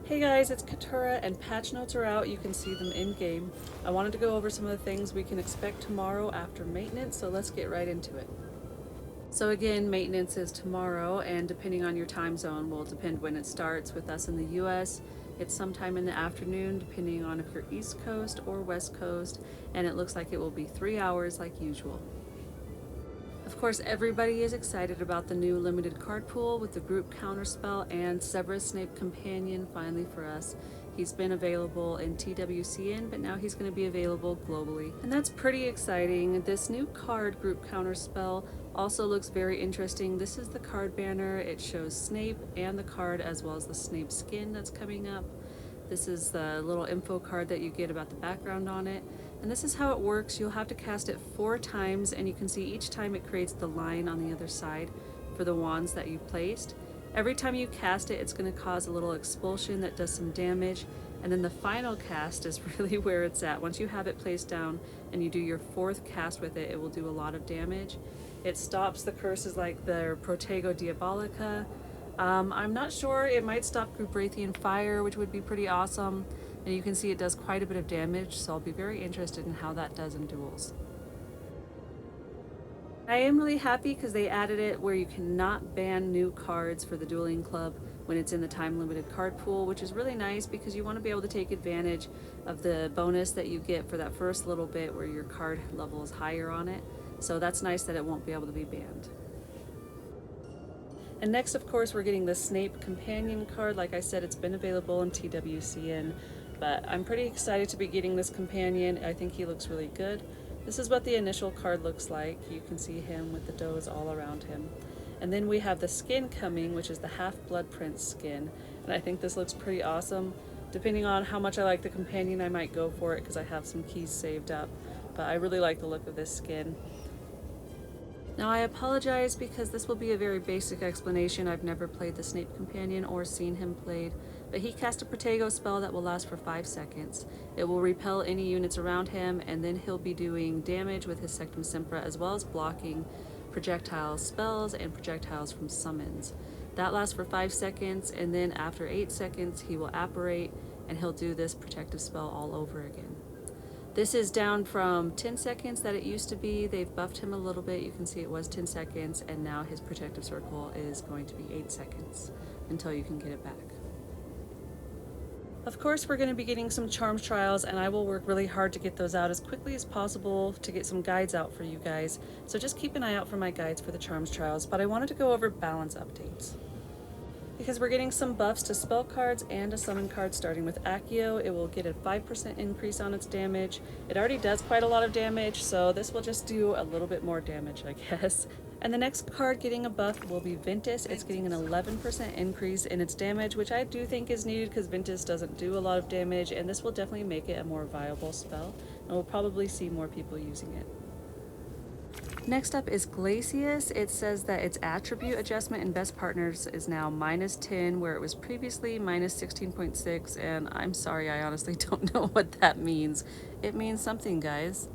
Hey guys, it's Katura, and patch notes are out. You can see them in game. I wanted to go over some of the things we can expect tomorrow after maintenance, so let's get right into it. So again, maintenance is tomorrow, and depending on your time zone will depend when it starts. With us in the US, it's sometime in the afternoon, depending on if you're East Coast or West Coast, and it looks like it will be 3 hours like usual. Of course, everybody is excited about the new limited card pool with the group counterspell and Severus Snape Companion finally for us. He's been available in TWCN, but now he's going to be available globally. And that's pretty exciting. This new card group counterspell also looks very interesting. This is the card banner. It shows Snape and the card as well as the Snape skin that's coming up. This is the little info card that you get about the background on it. And this is how it works. You'll have to cast it 4 times, and you can see each time it creates the line on the other side for the wands that you placed. Every time you cast it, it's going to cause a little expulsion that does some damage, and then the final cast is really where it's at. Once you have it placed down and you do your 4th cast with it, it will do a lot of damage. It stops the curses like the Protego Diabolica. I'm not sure, it might stop Group Raytheon Fire, which would be pretty awesome. And you can see it does quite a bit of damage, so I'll be very interested in how that does in duels. I am really happy because they added it where you cannot ban new cards for the dueling club when it's in the time limited card pool, which is really nice because you want to be able to take advantage of the bonus that you get for that first little bit where your card level is higher on it. So that's nice that it won't be able to be banned. And next, of course, we're getting the Snape Companion card. Like I said, it's been available in TWCN, but I'm pretty excited to be getting this companion. I think he looks really good. This is what the initial card looks like. You can see him with the does all around him. And then we have the skin coming, which is the Half-Blood Prince skin. And I think this looks pretty awesome. Depending on how much I like the companion, I might go for it because I have some keys saved up. But I really like the look of this skin. Now I apologize because this will be a very basic explanation. I've never played the Snape Companion or seen him played, but he casts a Protego spell that will last for 5 seconds. It will repel any units around him, and then he'll be doing damage with his Sectum Sempra as well as blocking projectile spells and projectiles from summons. That lasts for 5 seconds, and then after 8 seconds he will apparate and he'll do this protective spell all over again. This is down from 10 seconds that it used to be. They've buffed him a little bit. You can see it was 10 seconds, and now his protective circle is going to be 8 seconds until you can get it back. Of course, we're going to be getting some charms trials, and I will work really hard to get those out as quickly as possible to get some guides out for you guys. So just keep an eye out for my guides for the charms trials, but I wanted to go over balance updates. Because we're getting some buffs to spell cards and a summon card. Starting with Accio, it will get a 5% increase on its damage. It already does quite a lot of damage, so this will just do a little bit more damage, I guess. And the next card getting a buff will be Ventus. It's getting an 11% increase in its damage, which I do think is needed because Ventus doesn't do a lot of damage, and this will definitely make it a more viable spell, and we'll probably see more people using it. Next up is Glacius. It says that its attribute adjustment in best partners is now -10, where it was previously -16.6, and I'm sorry, I honestly don't know what that means. It means something, guys.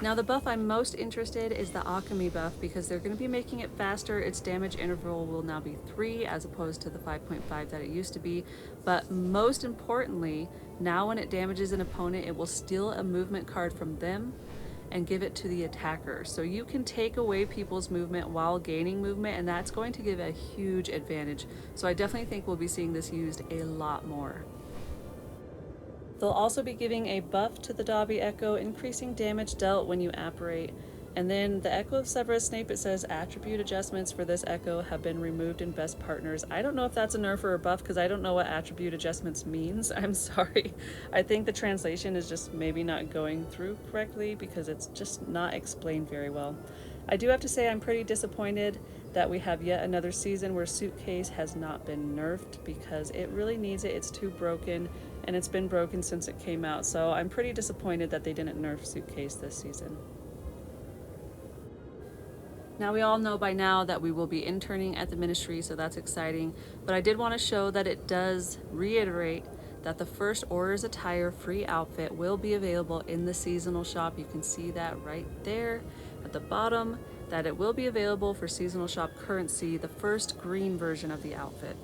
Now the buff I'm most interested is the Occamy Buff because they're going to be making it faster. Its damage interval will now be 3 as opposed to the 5.5 that it used to be, but most importantly, now when it damages an opponent, it will steal a movement card from them and give it to the attacker. So you can take away people's movement while gaining movement, and that's going to give a huge advantage. So I definitely think we'll be seeing this used a lot more. They'll also be giving a buff to the Dobby Echo, increasing damage dealt when you apparate. And then the Echo of Severus Snape, it says attribute adjustments for this Echo have been removed in best partners. I don't know if that's a nerf or a buff because I don't know what attribute adjustments means. I'm sorry. I think the translation is just maybe not going through correctly because it's just not explained very well. I do have to say I'm pretty disappointed that we have yet another season where Suitcase has not been nerfed because it really needs it. It's too broken, and it's been broken since it came out. So I'm pretty disappointed that they didn't nerf Suitcase this season. Now we all know by now that we will be interning at the ministry, so that's exciting, but I did want to show that it does reiterate that the first Order's Attire free outfit will be available in the seasonal shop. You can see that right there at the bottom, that it will be available for seasonal shop currency, the first green version of the outfit.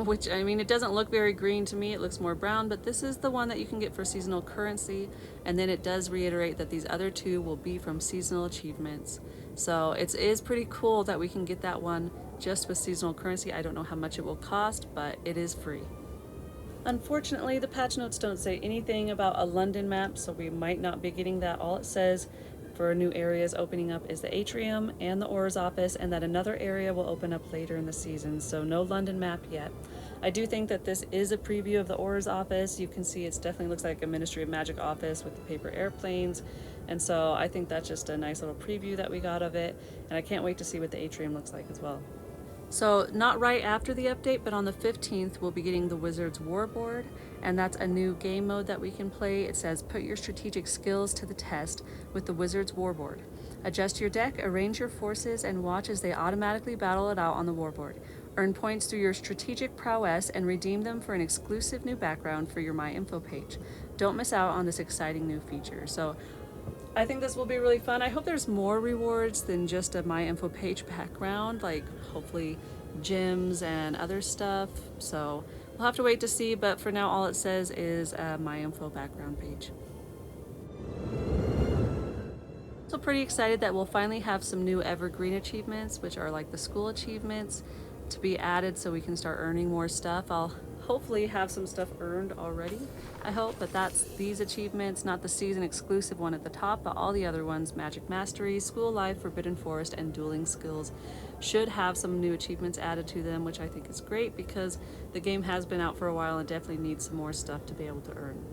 which, I mean, it doesn't look very green to me, it looks more brown, but this is the one that you can get for seasonal currency, and then it does reiterate that these other two will be from seasonal achievements. So it is pretty cool that we can get that one just with seasonal currency. I don't know how much it will cost, but it is free. Unfortunately, the patch notes don't say anything about a London map, so we might not be getting that. All it says for new areas opening up is the atrium and the Aura's office, and that another area will open up later in the season, so no London map yet. I do think that this is a preview of the Aura's office. You can see it definitely looks like a Ministry of Magic office with the paper airplanes, and so I think that's just a nice little preview that we got of it, and I can't wait to see what the atrium looks like as well. So not right after the update, but on the 15th, we'll be getting the Wizard's Warboard, and that's a new game mode that we can play. It says, put your strategic skills to the test with the Wizard's Warboard. Adjust your deck, arrange your forces, and watch as they automatically battle it out on the Warboard. Earn points through your strategic prowess and redeem them for an exclusive new background for your My Info page. Don't miss out on this exciting new feature. So I think this will be really fun. I hope there's more rewards than just a My Info page background, like hopefully gyms and other stuff. So we'll have to wait to see, but for now all it says is a My Info background page. So pretty excited that we'll finally have some new Evergreen Achievements, which are like the school achievements, to be added so we can start earning more stuff. I'll hopefully have some stuff earned already, I hope, but that's these achievements, not the season exclusive one at the top, but all the other ones: Magic Mastery, School Life, Forbidden Forest, and Dueling Skills should have some new achievements added to them, which I think is great because the game has been out for a while and definitely needs some more stuff to be able to earn.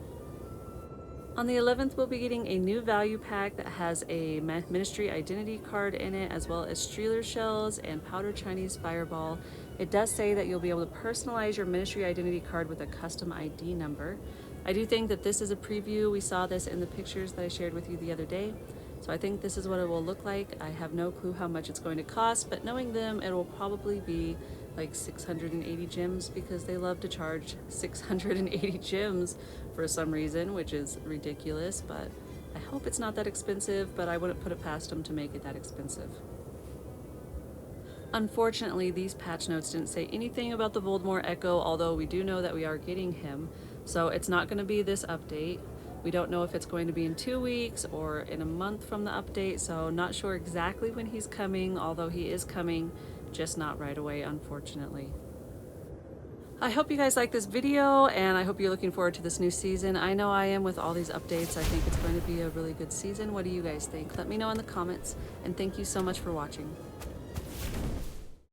On the 11th, we'll be getting a new value pack that has a Ministry Identity card in it, as well as Streeler Shells and Powder Chinese Fireball. It does say that you'll be able to personalize your Ministry Identity card with a custom ID number. I do think that this is a preview. We saw this in the pictures that I shared with you the other day. So I think this is what it will look like. I have no clue how much it's going to cost, but knowing them, it will probably be like 680 gems because they love to charge 680 gems for some reason, which is ridiculous, but I hope it's not that expensive, but I wouldn't put it past them to make it that expensive. Unfortunately, these patch notes didn't say anything about the Voldy Echo, although we do know that we are getting him, so it's not going to be this update. We don't know if it's going to be in 2 weeks or in a month from the update, so not sure exactly when he's coming, although he is coming, just not right away, unfortunately. I hope you guys like this video, and I hope you're looking forward to this new season. I know I am with all these updates. I think it's going to be a really good season. What do you guys think? Let me know in the comments, and thank you so much for watching.